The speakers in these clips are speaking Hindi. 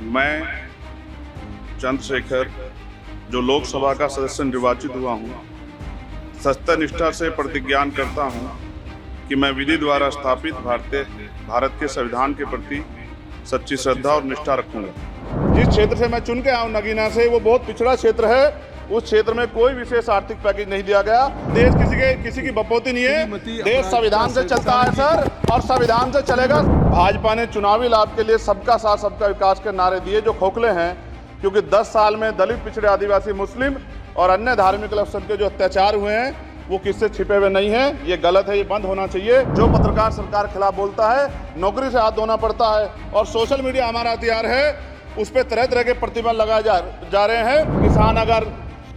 मैं चंद्रशेखर जो लोकसभा का सदस्य निर्वाचित हुआ हूँ, सत्यनिष्ठा से प्रतिज्ञान करता हूँ कि मैं विधि द्वारा स्थापित भारत के संविधान के प्रति सच्ची श्रद्धा और निष्ठा रखूंगा। जिस क्षेत्र से मैं चुन के आया हूँ नगीना से, वो बहुत पिछड़ा क्षेत्र है। उस क्षेत्र में कोई विशेष आर्थिक पैकेज नहीं दिया गया। देश किसी की बपौती नहीं है, देश संविधान से चलता है सर, और संविधान से चलेगा। भाजपा ने चुनावी लाभ के लिए सबका साथ सबका विकास के नारे दिए जो खोखले हैं, क्योंकि 10 साल में दलित, पिछड़े, आदिवासी, मुस्लिम और अन्य धार्मिक अल्पसंख्यक के जो अत्याचार हुए हैं वो किससे छिपे हुए नहीं हैं। ये गलत है, ये बंद होना चाहिए। जो पत्रकार सरकार के खिलाफ बोलता है, नौकरी से हाथ धोना पड़ता है। और सोशल मीडिया हमारा हथियार है, उस पर तरह तरह के प्रतिबंध लगाए जा रहे हैं। किसान अगर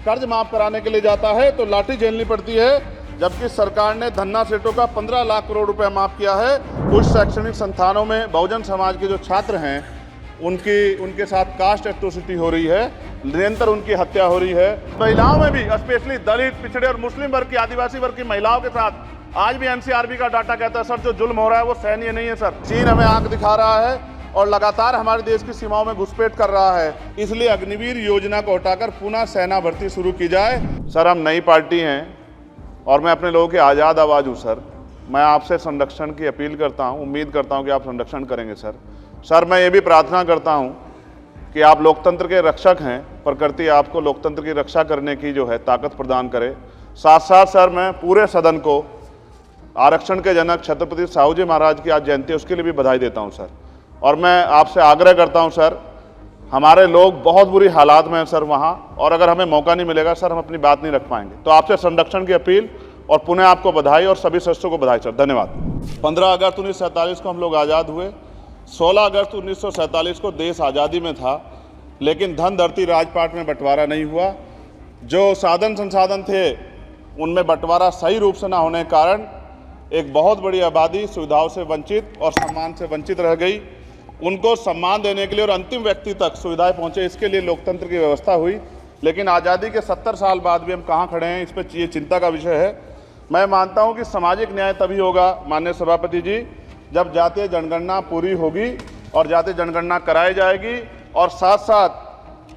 कर्ज माफ कराने के लिए जाता है तो लाठी झेलनी पड़ती है, जबकि सरकार ने धन्ना सेठों का 15 लाख करोड़ रुपया माफ किया है। कुछ शैक्षणिक संस्थानों में बहुजन समाज के जो छात्र हैं उनके साथ कास्ट एट्रोसिटी हो रही है, निरंतर उनकी हत्या हो रही है। महिलाओं में भी, स्पेशली दलित, पिछड़े और मुस्लिम वर्ग की, आदिवासी वर्ग की महिलाओं के साथ आज भी एनसीआरबी का डाटा कहता है सर, जो जुल्म हो रहा है वो सहनीय नहीं है सर। चीन हमें आंख दिखा रहा है और लगातार हमारे देश की सीमाओं में घुसपैठ कर रहा है। इसलिए अग्निवीर योजना को हटाकर पुनः सेना भर्ती शुरू की जाए। सर, हम नई पार्टी हैं और मैं अपने लोगों की आज़ाद आवाज़ हूँ सर। मैं आपसे संरक्षण की अपील करता हूँ, उम्मीद करता हूँ कि आप संरक्षण करेंगे सर। सर, मैं ये भी प्रार्थना करता हूँ कि आप लोकतंत्र के रक्षक हैं, प्रकृति आपको लोकतंत्र की रक्षा करने की जो है ताकत प्रदान करे। साथ साथ सर, मैं पूरे सदन को आरक्षण के जनक छत्रपति साहू जी महाराज की आज जयंती है, उसके लिए भी बधाई देता हूँ सर। और मैं आपसे आग्रह करता हूं सर, हमारे लोग बहुत बुरी हालात में हैं सर वहां, और अगर हमें मौका नहीं मिलेगा सर, हम अपनी बात नहीं रख पाएंगे। तो आपसे संरक्षण की अपील और पुनः आपको बधाई और सभी सदस्यों को बधाई सर। धन्यवाद। 15 अगस्त 1947 को हम लोग आज़ाद हुए। 16 अगस्त 1947 को देश आज़ादी में था, लेकिन धन धरती राजपाट में बंटवारा नहीं हुआ। जो साधन संसाधन थे उनमें बंटवारा सही रूप से न होने के कारण एक बहुत बड़ी आबादी सुविधाओं से वंचित और सम्मान से वंचित रह गई। उनको सम्मान देने के लिए और अंतिम व्यक्ति तक सुविधाएं पहुंचे, इसके लिए लोकतंत्र की व्यवस्था हुई। लेकिन आज़ादी के 70 साल बाद भी हम कहां खड़े हैं, इस पर ये चिंता का विषय है। मैं मानता हूं कि सामाजिक न्याय तभी होगा माननीय सभापति जी, जब जातीय जनगणना पूरी होगी और जातीय जनगणना कराई जाएगी, और साथ साथ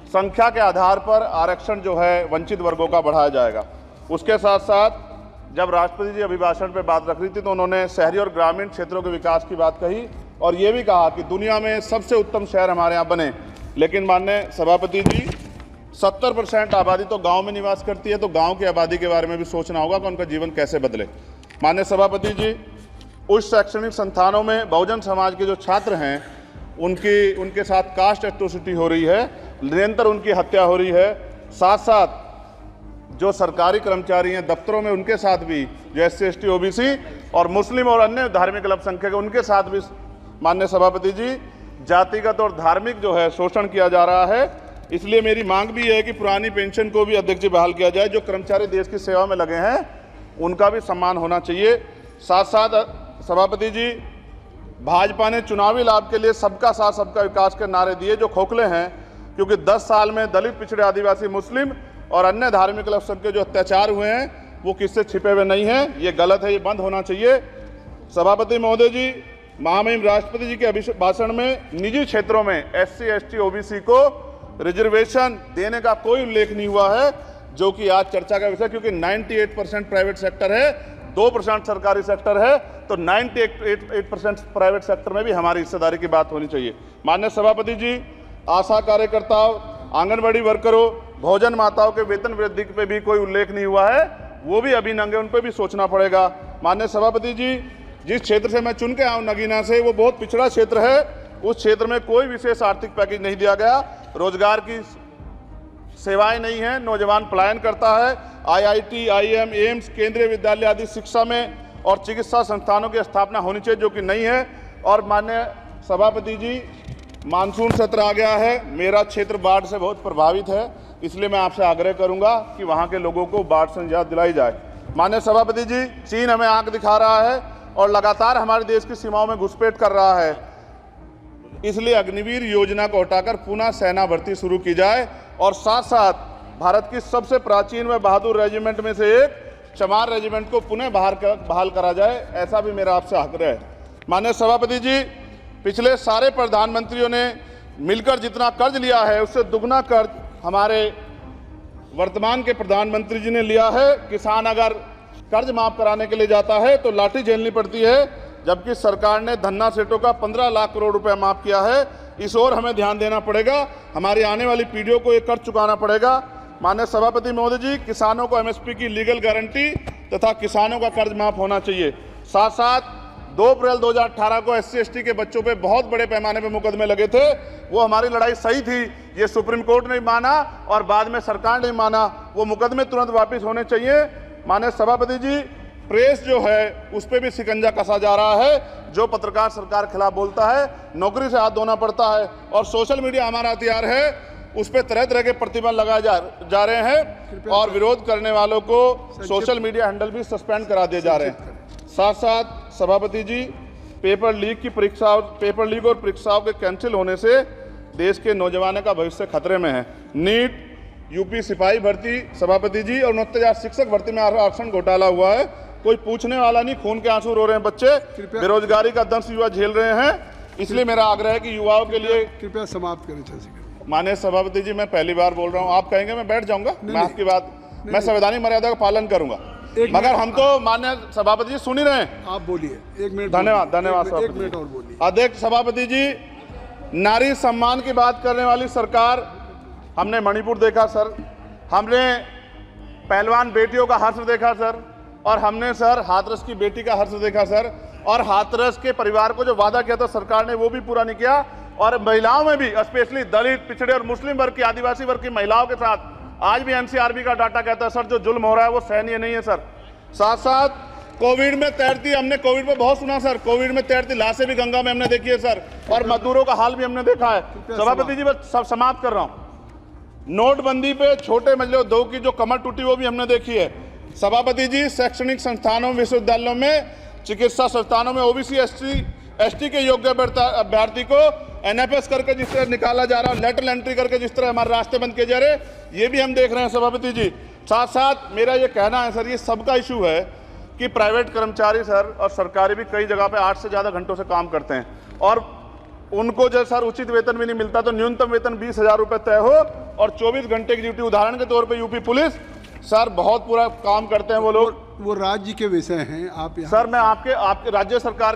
संख्या के आधार पर आरक्षण जो है वंचित वर्गों का बढ़ाया जाएगा। उसके साथ साथ जब राष्ट्रपति जी अभिभाषण पर बात रख रही थी तो उन्होंने शहरी और ग्रामीण क्षेत्रों के विकास की बात कही, और ये भी कहा कि दुनिया में सबसे उत्तम शहर हमारे यहाँ बने। लेकिन माननीय सभापति जी, 70% आबादी तो गांव में निवास करती है, तो गांव की आबादी के बारे में भी सोचना होगा कि उनका जीवन कैसे बदले। माननीय सभापति जी, उच्च शैक्षणिक संस्थानों में बहुजन समाज के जो छात्र हैं उनके साथ कास्ट एट्रोसिटी हो रही है, निरंतर उनकी हत्या हो रही है। साथ साथ जो सरकारी कर्मचारी हैं दफ्तरों में, उनके साथ भी जो SC ST OBC और मुस्लिम और अन्य धार्मिक अल्पसंख्यक उनके साथ भी माननीय सभापति जी जातिगत और धार्मिक जो है शोषण किया जा रहा है। इसलिए मेरी मांग भी है कि पुरानी पेंशन को भी अध्यक्ष जी बहाल किया जाए। जो कर्मचारी देश की सेवा में लगे हैं उनका भी सम्मान होना चाहिए। साथ साथ सभापति जी, भाजपा ने चुनावी लाभ के लिए सबका साथ सबका विकास के नारे दिए जो खोखले हैं, क्योंकि 10 साल में दलित, पिछड़े, आदिवासी, मुस्लिम और अन्य धार्मिक अल्पसंख्यक के जो अत्याचार हुए हैं वो किससे छिपे हुए नहीं हैं। ये गलत है, ये बंद होना चाहिए। सभापति महोदय जी, महामहिम राष्ट्रपति जी के अभिभाषण में निजी क्षेत्रों में SC ST OBC को रिजर्वेशन देने का कोई उल्लेख नहीं हुआ है, जो कि आज चर्चा का विषय, क्योंकि 98% प्राइवेट सेक्टर है, 2% सरकारी सेक्टर है, तो 98% प्राइवेट सेक्टर में भी हमारी हिस्सेदारी की बात होनी चाहिए। माननीय सभापति जी, आशा कार्यकर्ताओं, आंगनबाड़ी वर्करों, भोजन माताओं के वेतन वृद्धि पे भी कोई उल्लेख नहीं हुआ है, वो भी अभी नंगे, उन पर भी सोचना पड़ेगा। माननीय सभापति जी, जिस क्षेत्र से मैं चुन के आया हूँ नगीना से, वो बहुत पिछड़ा क्षेत्र है। उस क्षेत्र में कोई विशेष आर्थिक पैकेज नहीं दिया गया, रोजगार की सेवाएं नहीं है, नौजवान पलायन करता है। IIT, IIM, एम्स, केंद्रीय विद्यालय आदि शिक्षा में और चिकित्सा संस्थानों की स्थापना होनी चाहिए, जो कि नहीं है। और माननीय सभापति जी, मानसून सत्र आ गया है, मेरा क्षेत्र बाढ़ से बहुत प्रभावित है, इसलिए मैं आपसे आग्रह करूंगा कि वहां के लोगों को बाढ़ से निजात दिलाई जाए। माननीय सभापति जी, चीन हमें आंख दिखा रहा है और लगातार हमारे देश की सीमाओं में घुसपैठ कर रहा है। इसलिए अग्निवीर योजना को हटाकर पुनः सेना भर्ती शुरू की जाए, और साथ साथ भारत की सबसे प्राचीन व बहादुर रेजिमेंट में से एक चमार रेजिमेंट को पुनः बहाल करा जाए, ऐसा भी मेरा आपसे आग्रह है। माननीय सभापति जी, पिछले सारे प्रधानमंत्रियों ने मिलकर जितना कर्ज लिया है उससे दुगना कर्ज हमारे वर्तमान के प्रधानमंत्री जी ने लिया है। किसान अगर कर्ज माफ कराने के लिए जाता है तो लाठी झेलनी पड़ती है, जबकि सरकार ने धन्ना सेठों का 15 लाख करोड़ रुपए माफ किया है। इस ओर हमें ध्यान देना पड़ेगा, हमारी आने वाली पीढ़ियों को ये कर्ज चुकाना पड़ेगा। माननीय सभापति महोदय जी, किसानों को एमएसपी की लीगल गारंटी तथा किसानों का कर्ज माफ होना चाहिए। साथ साथ 2 अप्रैल 2018 को SC/ST के बच्चों पे बहुत बड़े पैमाने पे मुकदमे लगे थे, वो हमारी लड़ाई सही थी, ये सुप्रीम कोर्ट ने माना और बाद में सरकार ने माना, वो मुकदमे तुरंत वापस होने चाहिए। माननीय सभापति जी, प्रेस जो है उस पर भी शिकंजा कसा जा रहा है। जो पत्रकार सरकार के खिलाफ बोलता है नौकरी से हाथ धोना पड़ता है, और सोशल मीडिया हमारा हथियार है, उस पर तरह तरह के प्रतिबंध लगाए जा रहे हैं और विरोध करने वालों को सोशल मीडिया हैंडल भी सस्पेंड करा दिए जा रहे हैं। साथ साथ सभापति जी, पेपर लीक और परीक्षाओं के कैंसिल होने से देश के नौजवानों का भविष्य खतरे में है। नीट, यूपी सिपाही भर्ती सभापति जी और 69,000 शिक्षक भर्ती में आरक्षण घोटाला हुआ है, कोई पूछने वाला नहीं, खून के आंसू रो रहे हैं बच्चे, बेरोजगारी का दंश युवा झेल रहे हैं। इसलिए मेरा आग्रह है कि युवाओं के लिए कृपया समाप्त करें। माननीय सभापति जी, मैं पहली बार बोल रहा हूँ, आप कहेंगे मैं बैठ जाऊंगा, मैं आपकी बात, मैं संवैधानिक मर्यादा का पालन करूंगा, मगर हम तो माननीय सभापति जी सुन ही रहे हैं। आप बोलिए, 1 मिनट। धन्यवाद एक मिनट और बोलिए। अध्यक्ष सभापति जी, नारी सम्मान की बात करने वाली सरकार, हमने मणिपुर देखा सर, हमने पहलवान बेटियों का हर्ष देखा सर, और हमने सर हाथरस की बेटी का हर्ष देखा सर, और हाथरस के परिवार को जो वादा किया था सरकार ने वो भी पूरा नहीं किया। और महिलाओं में भी, स्पेशली दलित, पिछड़े और मुस्लिम वर्ग की, आदिवासी वर्ग की महिलाओं के साथ आज भी NCRB का डाटा कहता है सर जो जुल्म हो रहा है वो सहनीय नहीं है सर। साथ साथ कोविड में तैरती, हमने कोविड में बहुत सुना सर, कोविड में तैरती लाशें भी गंगा में हमने देखी है सर, और मजदूरों का हाल भी हमने देखा है। सभापति जी, बस सब समाप्त कर रहा हूं। नोटबंदी पे छोटे मजले उद्योग की जो कमर टूटी वो भी हमने देखी है। सभापति जी, शैक्षणिक संस्थानों, विश्वविद्यालयों में, चिकित्सा संस्थानों में OBC ST के योग्य अभ्यर्थी को NFS करके जिस तरह निकाला जा रहा है, लेटरल एंट्री करके जिस तरह हमारे रास्ते बंद किए जा रहे हैं, ये भी हम देख रहे हैं सभापति जी। साथ साथ मेरा ये कहना है सर, ये सबका इशू है कि प्राइवेट कर्मचारी सर और सरकारी भी कई जगह पे 8 से ज़्यादा घंटों से काम करते हैं, और उनको जो सर उचित वेतन भी नहीं मिलता, तो न्यूनतम वेतन 20,000 रुपये तय हो और 24 घंटे की ड्यूटी। उदाहरण के तौर पर यूपी पुलिस सर बहुत पूरा काम करते हैं वो लोग, वो राज्य के विषय हैं। आप सर मैं आपके राज्य सरकार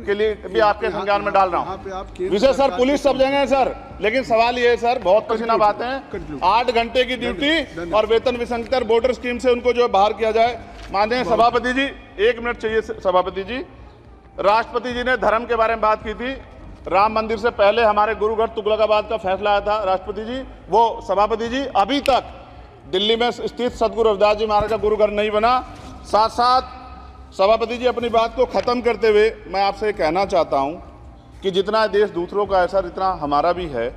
के लिए भी आपके संज्ञान में डाल रहा हूँ विषय सर, पुलिस सब जगह है सर, लेकिन सवाल ये है सर, बहुत पसीना बातें हैं, 8 घंटे की ड्यूटी और वेतन विसंगति, बॉर्डर स्कीम से उनको जो है बाहर किया जाए। माननीय सभापति जी, 1 मिनट चाहिए सभापति जी। राष्ट्रपति जी ने धर्म के बारे में बात की थी, राम मंदिर से पहले हमारे गुरुघर तुगलकाबाद का फैसला आया था राष्ट्रपति जी, वो सभापति जी अभी तक दिल्ली में स्थित सदगुरु रविदास जी महाराज का गुरुघर नहीं बना। साथ साथ सभापति जी, अपनी बात को खत्म करते हुए मैं आपसे कहना चाहता हूं कि जितना देश दूसरों का है सर, इतना हमारा भी है।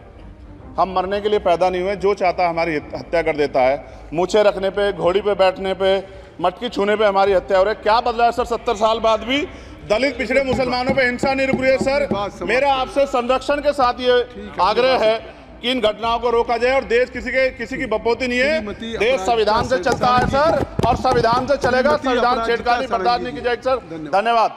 हम मरने के लिए पैदा नहीं हुए, जो चाहता है हमारी हत्या कर देता है। मूछें रखने पे, घोड़ी पे बैठने पे, मटकी छूने पे हमारी हत्या हो रही है। क्या बदला है सर 70 साल बाद भी? दलित, पिछड़े, मुसलमानों पे हिंसा नहीं रुक रही है सर। मेरा आपसे संरक्षण के साथ ये आग्रह है कि इन घटनाओं को रोका जाए, और देश किसी की बपोती नहीं है, देश संविधान से चलता है सर, और संविधान से चलेगा, संविधान छेड़खानी बर्दाश्त नहीं की जाएगी सर। धन्यवाद।